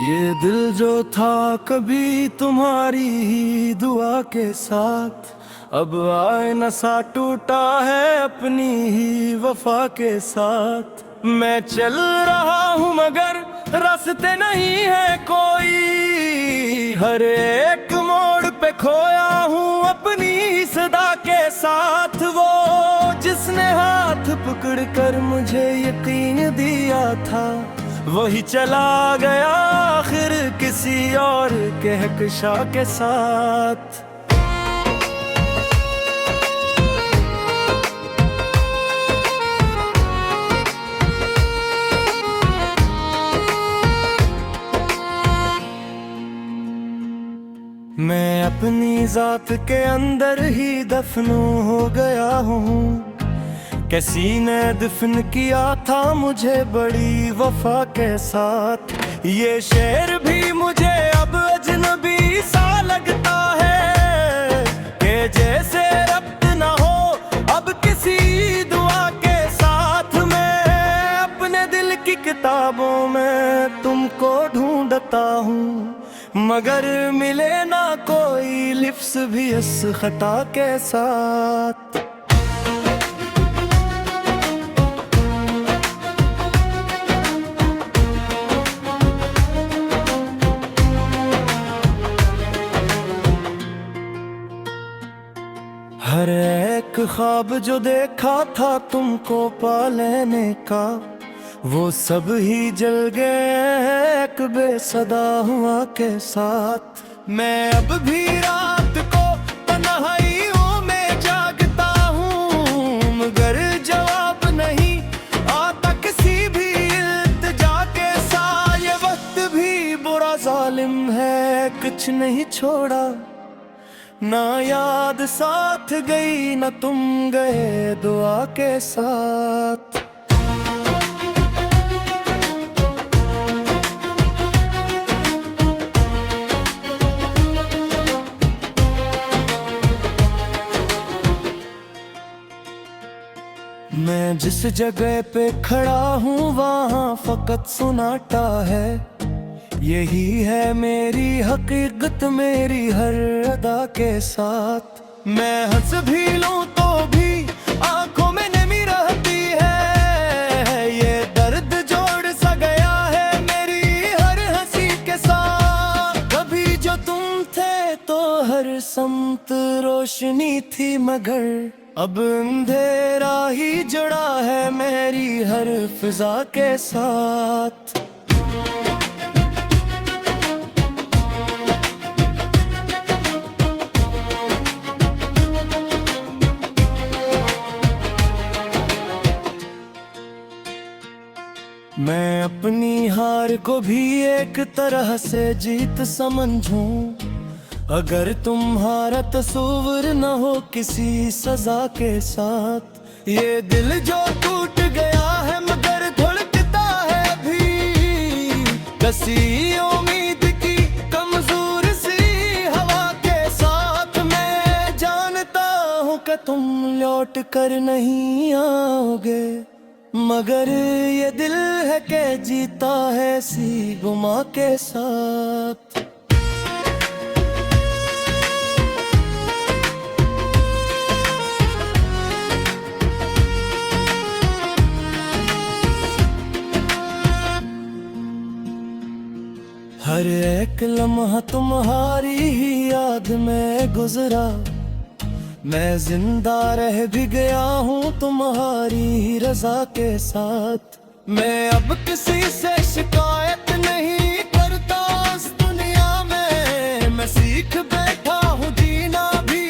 ये दिल जो था कभी तुम्हारी ही दुआ के साथ, अब आए नशा टूटा है अपनी ही वफा के साथ। मैं चल रहा हूँ मगर रास्ते नहीं है कोई, हर एक मोड़ पे खोया हूँ अपनी सदा के साथ। वो जिसने हाथ पकड़ कर मुझे यकीन दिया था, वही चला गया आखिर किसी और कहकशा के साथ। मैं अपनी जात के अंदर ही दफनू हो गया हूँ, किसी ने दफन किया था मुझे बड़ी वफा के साथ। ये शेर भी मुझे अब अजनबी सा लगता है, कि जैसे रब्त ना हो अब किसी दुआ के साथ। मैं अपने दिल की किताबों में तुमको ढूंढता हूँ, मगर मिले ना कोई लिफ्स भी इस खता के साथ। हर एक ख्वाब जो देखा था तुमको पा लेने का, वो सब ही जल गए एक बेसदा हुआ के साथ। मैं अब भी रात को तन्हाइयों में जागता हूँ, मगर जवाब नहीं आता किसी भी इल्तिजा के साथ। ये वक्त भी बुरा जालिम है, कुछ नहीं छोड़ा, ना याद साथ गई ना तुम गए दुआ के साथ। मैं जिस जगह पे खड़ा हूँ वहाँ फकत सुनाटा है, यही है मेरी हकीकत मेरी हर अदा के साथ। मैं हंस भी लूं तो भी आंखों में नमी रहती है, ये दर्द जोड़ सा गया है मेरी हर हंसी के साथ। कभी जो तुम थे तो हर समत रोशनी थी, मगर अब अंधेरा ही जुड़ा है मेरी हर फिजा के साथ। मैं अपनी हार को भी एक तरह से जीत समझूं, अगर तुम्हारा तस्वीर न हो किसी सजा के साथ। ये दिल जो टूट गया है मगर धड़कता है भी, कसी उम्मीद की कमजोर सी हवा के साथ। मैं जानता हूँ कि तुम लौट कर नहीं आओगे, मगर ये दिल है कि जीता है सी गुमा के साथ। हर एक लम्हा तुम्हारी ही याद में गुजरा, मैं जिंदा रह भी गया हूँ तुम्हारी ही रजा के साथ। मैं अब किसी से शिकायत नहीं करता इस दुनिया में, मैं सीख बैठा हूँ जीना भी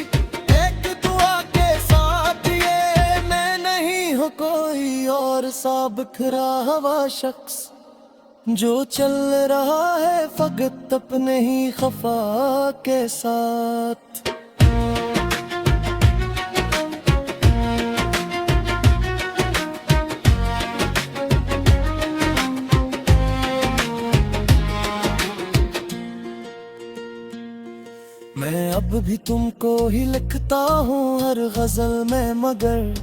एक दुआ के साथ। ये मैं नहीं हूँ कोई और सा बिखरा हुआ शख्स, जो चल रहा है फकत अपने ही खफा के साथ। मैं अब भी तुमको ही लिखता हूँ हर गजल में, मगर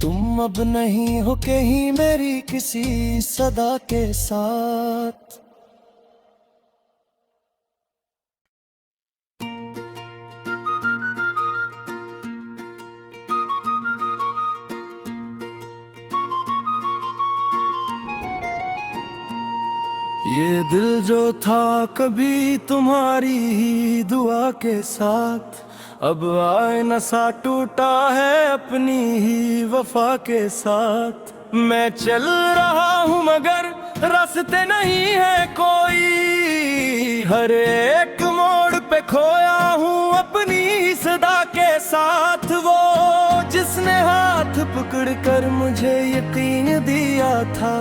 तुम अब नहीं हो कहीं मेरी किसी सदा के साथ। ये दिल जो था कभी तुम्हारी ही दुआ के साथ, अब आईना सा टूटा है अपनी ही वफा के साथ। मैं चल रहा हूँ मगर रास्ते नहीं है कोई, हर एक मोड़ पे खोया हूँ अपनी ही सदा के साथ। वो जिसने हाथ पकड़ कर मुझे यकीन दिया था,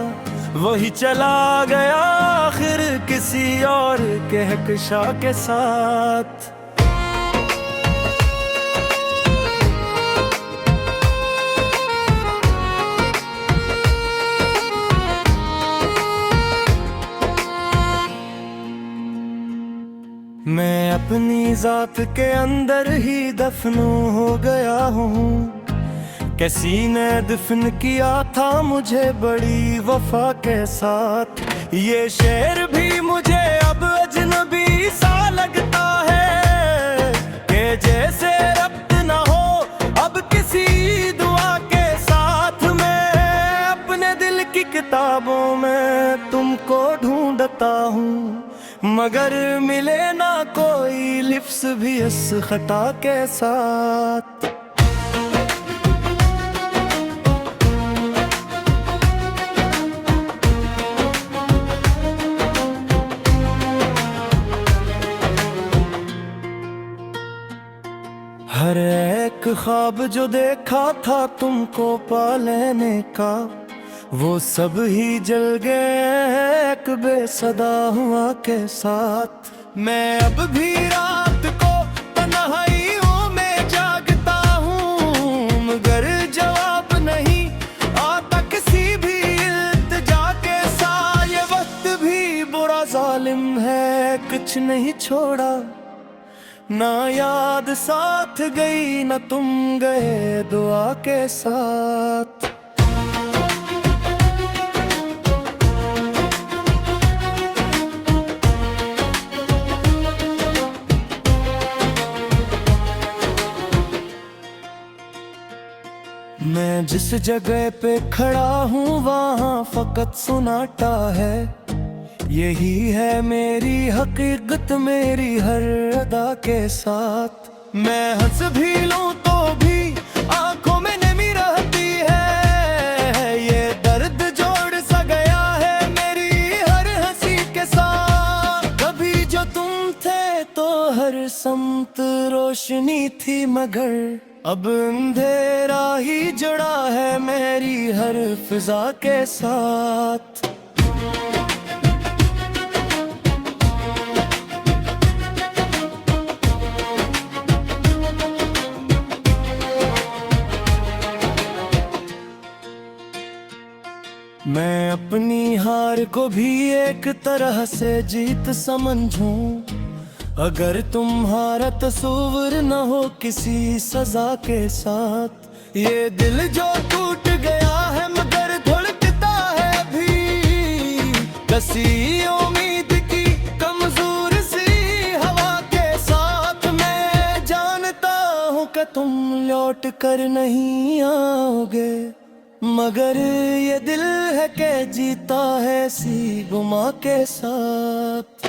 वही चला गया आखिर किसी और कहकशा के साथ। मैं अपनी जात के अंदर ही दफनू हो गया हूँ, किसी ने दफन किया था मुझे बड़ी वफा के साथ। ये शेर भी मुझे अब अजनबी सा लगता है, कि जैसे रब्त ना हो अब किसी दुआ के साथ। मैं अपने दिल की किताबों में तुमको ढूंढता हूँ, मगर मिले ना कोई लिफ्स भी इस खता के साथ। हर एक ख्वाब जो देखा था तुमको पा लेने का, वो सब ही जल गए एक बेसदा हुआ के साथ। मैं अब भी रात को तन्हाइयों में जागता हूँ, मगर जवाब नहीं आता किसी भी इल्तिजा के साथ। ये वक्त भी बुरा जालिम है, कुछ नहीं छोड़ा, ना याद साथ गई ना तुम गए दुआ के साथ। मैं जिस जगह पे खड़ा हूँ वहाँ फकत सुनाटा है, यही है मेरी हकीकत मेरी हर अदा के साथ। मैं हंस भी लूं तो भी आंखों में नमी रहती है, ये दर्द जोड़ सा गया है मेरी हर हंसी के साथ। कभी जो तुम थे तो हर समत रोशनी थी, मगर अब अंधेरा ही जुड़ा है मेरी हर फिजा के साथ। मैं अपनी हार को भी एक तरह से जीत समझूं, अगर तुम्हारा तस्वीर न हो किसी सजा के साथ। ये दिल जो टूट गया है मगर धड़कता है अभी, कसी उम्मीद की कमजोर सी हवा के साथ। मैं जानता हूँ कि तुम लौट कर नहीं आओगे, मगर ये दिल है कि जीता है सी गुमा के साथ।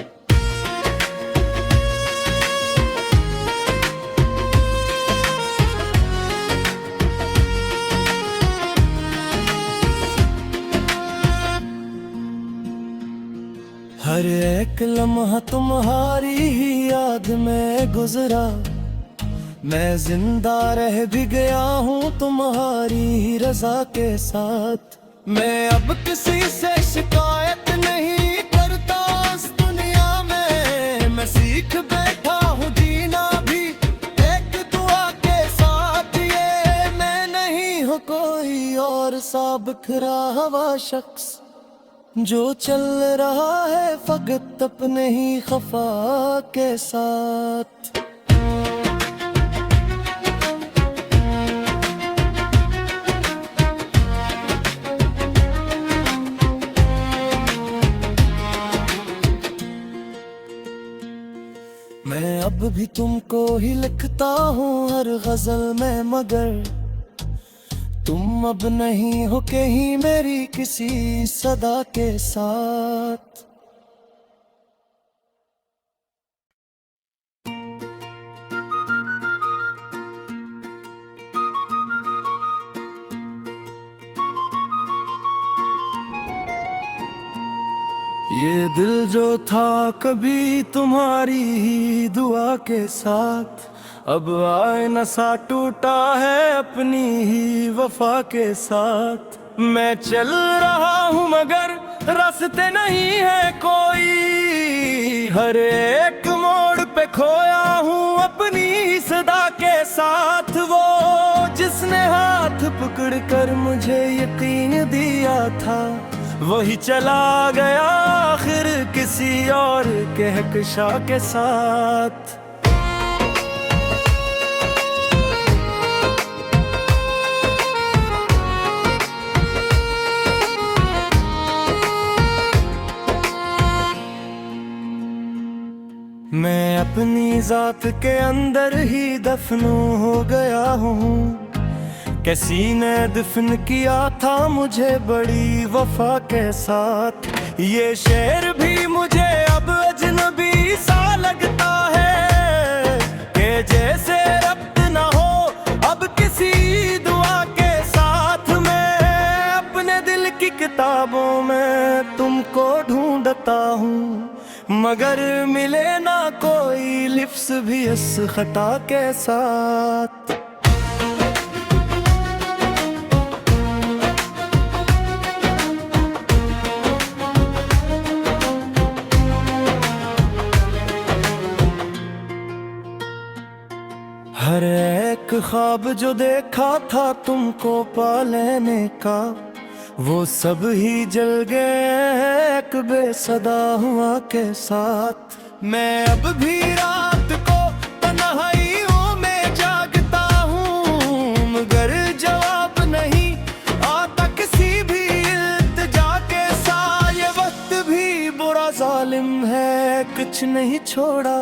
हर एक लम्हा तुम्हारी ही याद में गुजरा, मैं जिंदा रह भी गया हूँ तुम्हारी ही रजा के साथ। मैं अब किसी से शिकायत नहीं करता इस दुनिया में, मैं सीख बैठा हूँ जीना भी एक दुआ के साथ। ये मैं नहीं हूँ कोई और सा बिखरा हुआ शख्स, जो चल रहा है फकत अपने ही खफा के साथ। मैं अब भी तुमको ही लिखता हूँ हर गजल में, मगर तुम अब नहीं हो कहीं मेरी किसी सदा के साथ। ये दिल जो था कभी तुम्हारी ही दुआ के साथ, अब आईना सा टूटा है अपनी ही वफा के साथ। मैं चल रहा हूँ मगर रास्ते नहीं है कोई, हर एक मोड़ पे खोया हूँ अपनी सदा के साथ। वो जिसने हाथ पकड़ कर मुझे यकीन दिया था, वही चला गया आखिर किसी और कहकशा के साथ। मैं अपनी जात के अंदर ही दफनू हो गया हूँ, किसी ने दफन किया था मुझे बड़ी वफा के साथ। ये शेर भी मुझे अब अजनबी सा लगता है, कि जैसे रब्त ना हो अब किसी दुआ के साथ। मैं अपने दिल की किताबों में तुमको ढूंढता हूँ, मगर मिले ना कोई लिफ्स भी इस खता के साथ। हर एक ख्वाब जो देखा था तुमको पा लेने का, वो सब ही जल गए एक बेसदा हुआ के साथ। मैं अब भी रात को तन्हाइयों में जागता हूँ, मगर जवाब नहीं आता किसी भी इल्तिजा के साथ। ये वक्त भी बुरा जालिम है, कुछ नहीं छोड़ा,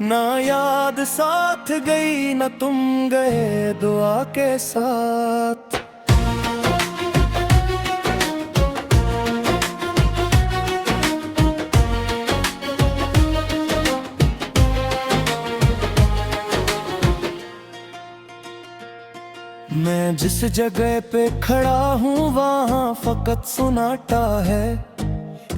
ना याद साथ गई ना तुम गए दुआ के साथ। मैं जिस जगह पे खड़ा हूँ वहाँ फकत सुनाटा है,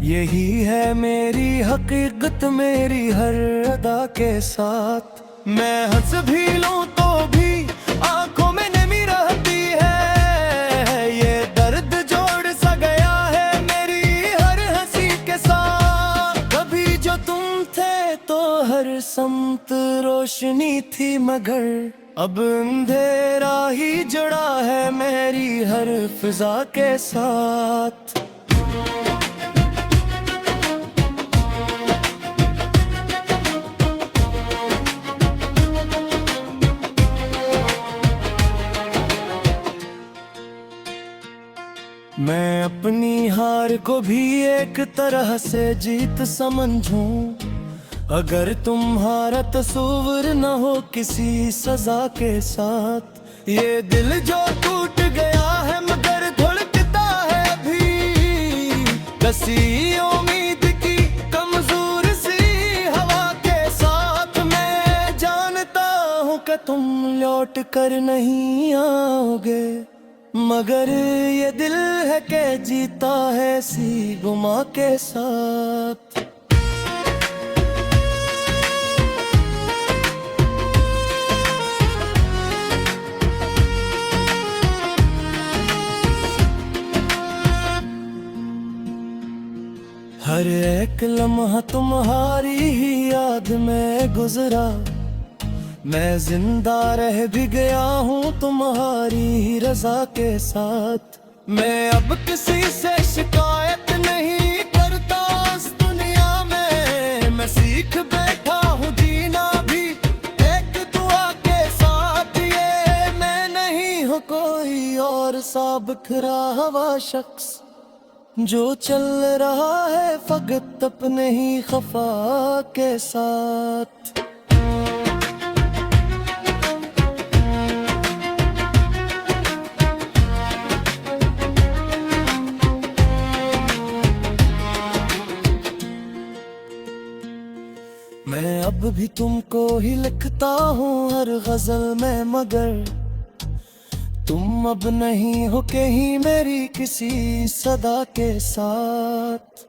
यही है मेरी हकीकत मेरी हर अदा के साथ। मैं हंस भी लूं तो भी आंखों में नमी रहती है, ये दर्द जोड़ सा गया है मेरी हर हंसी के साथ। कभी जो तुम थे तो हर समत रोशनी थी, मगर अब अंधेरा ही जुड़ा है मेरी हर फिजा के साथ। मैं अपनी हार को भी एक तरह से जीत समझूं, अगर तुम्हारा तस्वीर न हो किसी सजा के साथ। ये दिल जो टूट गया है मगर धड़कता है अभी, कसी उम्मीद की कमजोर सी हवा के साथ। मैं जानता हूँ कि तुम लौट कर नहीं आओगे, मगर ये दिल है कि जीता है सी गुमा के साथ। हर एक लम्हा तुम्हारी ही याद में गुजरा, मैं जिंदा रह भी गया हूँ तुम्हारी ही रजा के साथ। मैं अब किसी से शिकायत नहीं करता इस दुनिया में, मैं सीख बैठा हूँ जीना भी एक दुआ के साथ। ये मैं नहीं हूँ कोई और सा बिखरा हुआ शख्स, जो चल रहा है फकत अपने ही खफा के साथ। मैं अब भी तुमको ही लिखता हूँ हर गजल में, मगर तुम अब नहीं हो कहीं मेरी किसी सदा के साथ।